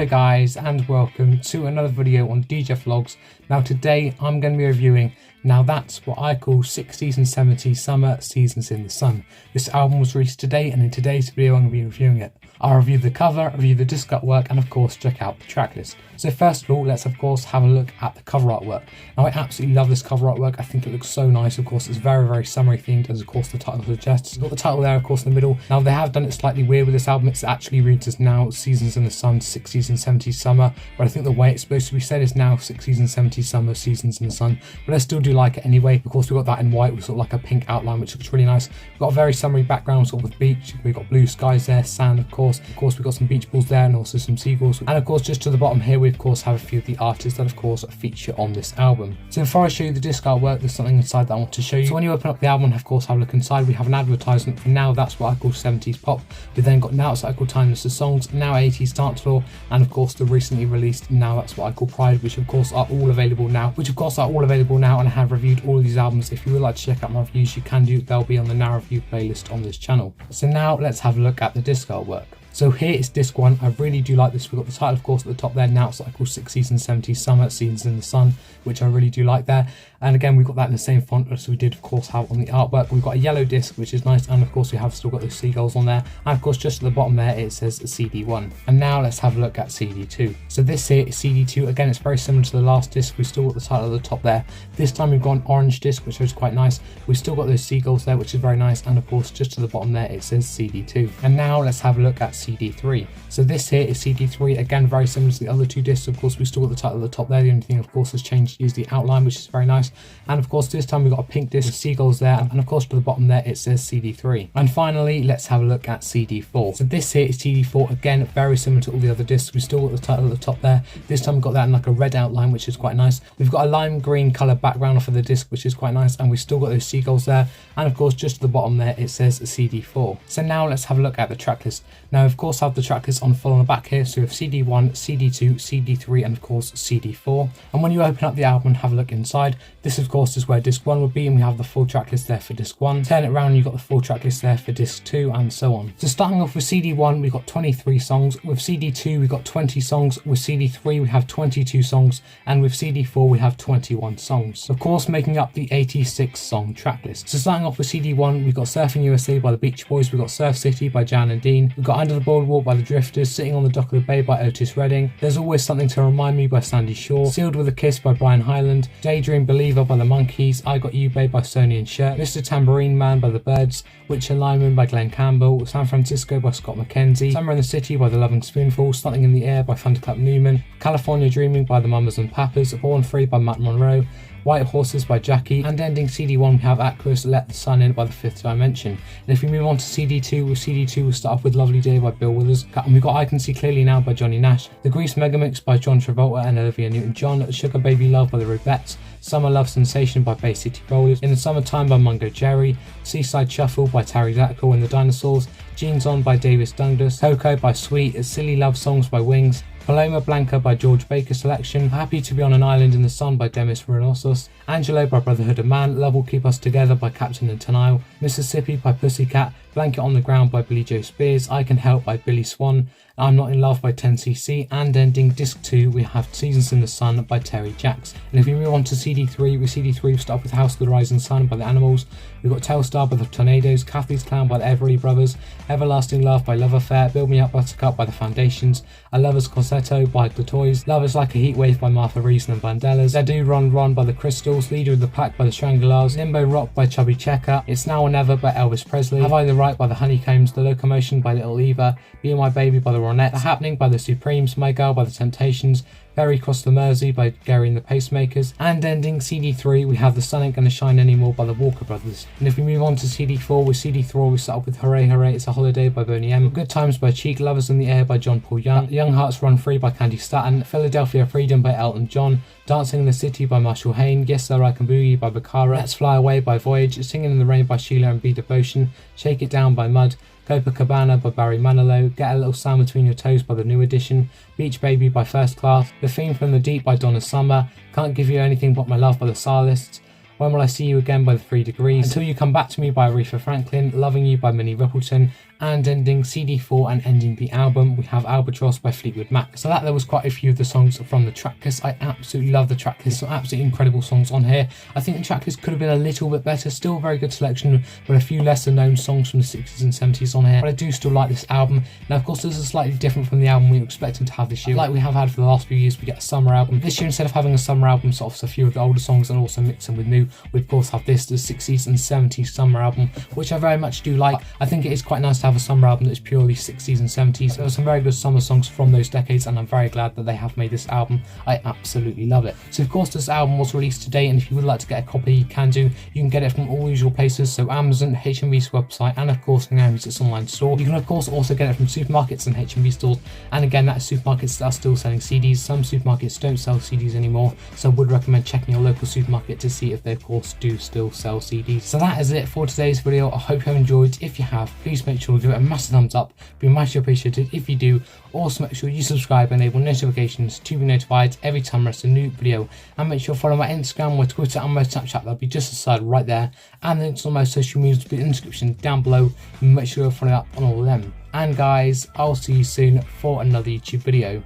guys, and welcome to another video on DJ Vlogs. Now today I'm going to be reviewing Now That's What I Call 60s and 70s Summer Seasons in the Sun. This album was released today, and in today's video I'm going to be reviewing it. I'll review the cover, review the disc artwork, and of course check out the track list. So first of all, let's of course have a look at the cover artwork. Now I absolutely love this cover artwork. I think it looks so nice. Of course it's very summery themed, as of course the title suggests. You've got the title there of course in the middle. Now they have done it slightly weird with this album. It actually reads as Now Seasons in the Sun, 60s and 70s Summer, but I think the way it's supposed to be said is Now 60s and 70s Summer Seasons in the Sun, but I still do like it anyway. Of course we've got that in white with sort of like a pink outline, which looks really nice. We've got a very summery background sort of with beach. We've got blue skies there, sand of course we've got some beach balls there and also some seagulls, and of course just to the bottom here we of course have a few of the artists that of course feature on this album. So before I show you the disc artwork, there's something inside that I want to show you. So when you open up the album and of course have a look inside, we have an advertisement for Now That's What I Call 70s Pop. We then got Now That's What I Call Timeless the Songs, Now 80s Dance Floor, and of course the recently released Now That's What I Call Pride, which of course are all available now, and I have reviewed all of these albums. If you would like to check out my reviews, you can do. They'll be on the Now Review playlist on this channel. So now let's have a look at the disc artwork. So here is disc 1. I really do like this. We've got the title of course at the top there, Now It's What I Call 60s and 70s Summer Seasons in the Sun, which I really do like there. And again we've got that in the same font as we did of course have on the artwork. We've got a yellow disc, which is nice, and of course we have still got those seagulls on there, and of course just at the bottom there it says CD1. And now let's have a look at CD2. So this here is CD2. Again it's very similar to the last disc. We've still got the title at the top there. This time we've got an orange disc, which is quite nice. We've still got those seagulls there, which is very nice, and of course just to the bottom there it says CD2. And now let's have a look at CD3. So this here is CD3, again very similar to the other two discs. Of course we still got the title at the top there. The only thing of course has changed is the outline, which is very nice. And of course this time we've got a pink disc with seagulls there, and of course to the bottom there it says CD3. And finally let's have a look at CD4. So this here is CD4, again very similar to all the other discs. We've still got the title at the top there. This time we've got that in like a red outline, which is quite nice. We've got a lime green colour background off of the disc, which is quite nice, and we've still got those seagulls there. And of course just to the bottom there it says CD4. So now let's have a look at the track list. Now of course I have the track list on full on the back here, so we have CD1, CD2, CD3, and of course CD4. And when you open up the album and have a look inside, this of course is where disc 1 would be, and we have the full track list there for disc 1. Turn it around and you've got the full track list there for disc 2, and so on. So starting off with CD1 we've got 23 songs, with CD2 we've got 20 songs, with CD3 we have 22 songs, and with CD4 we have 21 songs, of course making up the 86 song track list. So starting off with CD1 we've got Surfing USA by the Beach Boys, we've got Surf City by Jan and Dean, we've got Under the Boardwalk by the Drifters, Sitting on the Dock of the Bay by Otis Redding, There's Always Something to Remind Me by Sandy Shaw, Sealed with a Kiss by Brian Hyland, Daydream Believer by the Monkees, I Got You Babe by Sony and Cher, Mr. Tambourine Man by the Byrds, Witch Alignment by Glenn Campbell, San Francisco by Scott McKenzie, Summer in the City by the Loving Spoonful, Something in the Air by Thunderclap Newman, California Dreaming by the Mamas and Papas, Born Free by Matt Monroe, White Horses by Jackie, and ending CD1 we have Aqua's Let the Sun In by the Fifth Dimension. And if we move on to CD2, with CD2 we'll start off with Lovely Day by Bill Withers, and we've got I Can See Clearly Now by Johnny Nash, The Grease Megamix by John Travolta and Olivia Newton-John, Sugar Baby Love by the Rubettes, Summer Love Sensation by Bay City Rollers, In the Summertime by Mungo Jerry, Seaside Shuffle by Terry Zackel and the Dinosaurs, Jeans On by Davis Dundas, Coco by Sweet, Silly Love Songs by Wings, Paloma Blanca by George Baker Selection, Happy to Be on an Island in the Sun by Demis Renosos, Angelo by Brotherhood of Man, Love Will Keep Us Together by Captain and Tenile, Mississippi by Pussycat, Blanket on the Ground by Billy Joe Spears, I Can Help by Billy Swan, I'm Not in Love by 10cc, and ending disc 2 we have Seasons in the Sun by Terry Jacks. And if we move on to CD3, with CD3 we start with House of the Rising Sun by the Animals, we've got Telstar by the Tornadoes, Kathy's Clown by the Everly Brothers, Everlasting Love by Love Affair, Build Me Up Buttercup by the Foundations, A Lover's Corsetto by The Toys, Love Is Like a Heatwave by Martha Reason and Vandellas, They Do Run Run by the Crystals, Leader of the Pack by the Stranglers, Limbo Rock by Chubby Checker, It's Now or Never by Elvis Presley, Have I the Right by the Honeycombs, The Locomotion by Little Eva, Be My Baby by the Ronettes, The Happening by the Supremes, My Girl by the Temptations, Ferry Cross the Mersey by Gary and the Pacemakers, and ending CD3 we have The Sun Ain't Gonna Shine Anymore by the Walker Brothers. And if we move on to CD4, with CD4 we start off with Hooray Hooray It's a Holiday by Boney M, Good Times by Cheek, Lovers in the Air by John Paul Young, Young Hearts Run Free by Candy Staton, Philadelphia Freedom by Elton John, Dancing in the City by Marshall Hain, Yes Sir I Can Boogie by Bakara, Let's Fly Away by Voyage, Singing in the Rain by Sheila and B Devotion, Shake It Down by Mud, Copacabana by Barry Manilow, Get a Little Sand Between Your Toes by The New Edition, Beach Baby by First Class, The Theme from the Deep by Donna Summer, Can't Give You Anything But My Love by The Salists, When Will I See You Again by the 3 Degrees, Until You Come Back to Me by Aretha Franklin, Loving You by Minnie Riperton, and ending CD4 and ending the album, we have Albatross by Fleetwood Mac. So there was quite a few of the songs from the track list. I absolutely love the track list, some absolutely incredible songs on here. I think the track list could have been a little bit better, still a very good selection, but a few lesser known songs from the 60s and 70s on here. But I do still like this album. Now of course this is slightly different from the album we were expecting to have this year. Like we have had for the last few years, we get a summer album. This year, instead of having a summer album, sort of a few of the older songs and also mix them with new, we of course have the 60s and 70s summer album, which I very much do like. I think it is quite nice to have a summer album that's purely 60s and 70s. There are some very good summer songs from those decades, and I'm very glad that they have made this album. I absolutely love it. So of course this album was released today, and if you would like to get a copy, you can do. You can get it from all usual places, so Amazon, HMV's website, and of course Now Music's online store. You can of course also get it from supermarkets and HMV stores, and again that's supermarkets that are still selling CDs. Some supermarkets don't sell CDs anymore, so I would recommend checking your local supermarket to see if they of course do still sell CDs. So that is it for today's video. I hope you have enjoyed. If you have, please make sure to give it a massive thumbs up. Be much appreciated if you do. Also make sure you subscribe and enable notifications to be notified every time I release a new video, and make sure to follow my Instagram, my Twitter and my Snapchat. That'll be just aside right there, and links on my social media will be in the description down below. Make sure you follow up on all of them. And guys, I'll see you soon for another YouTube video.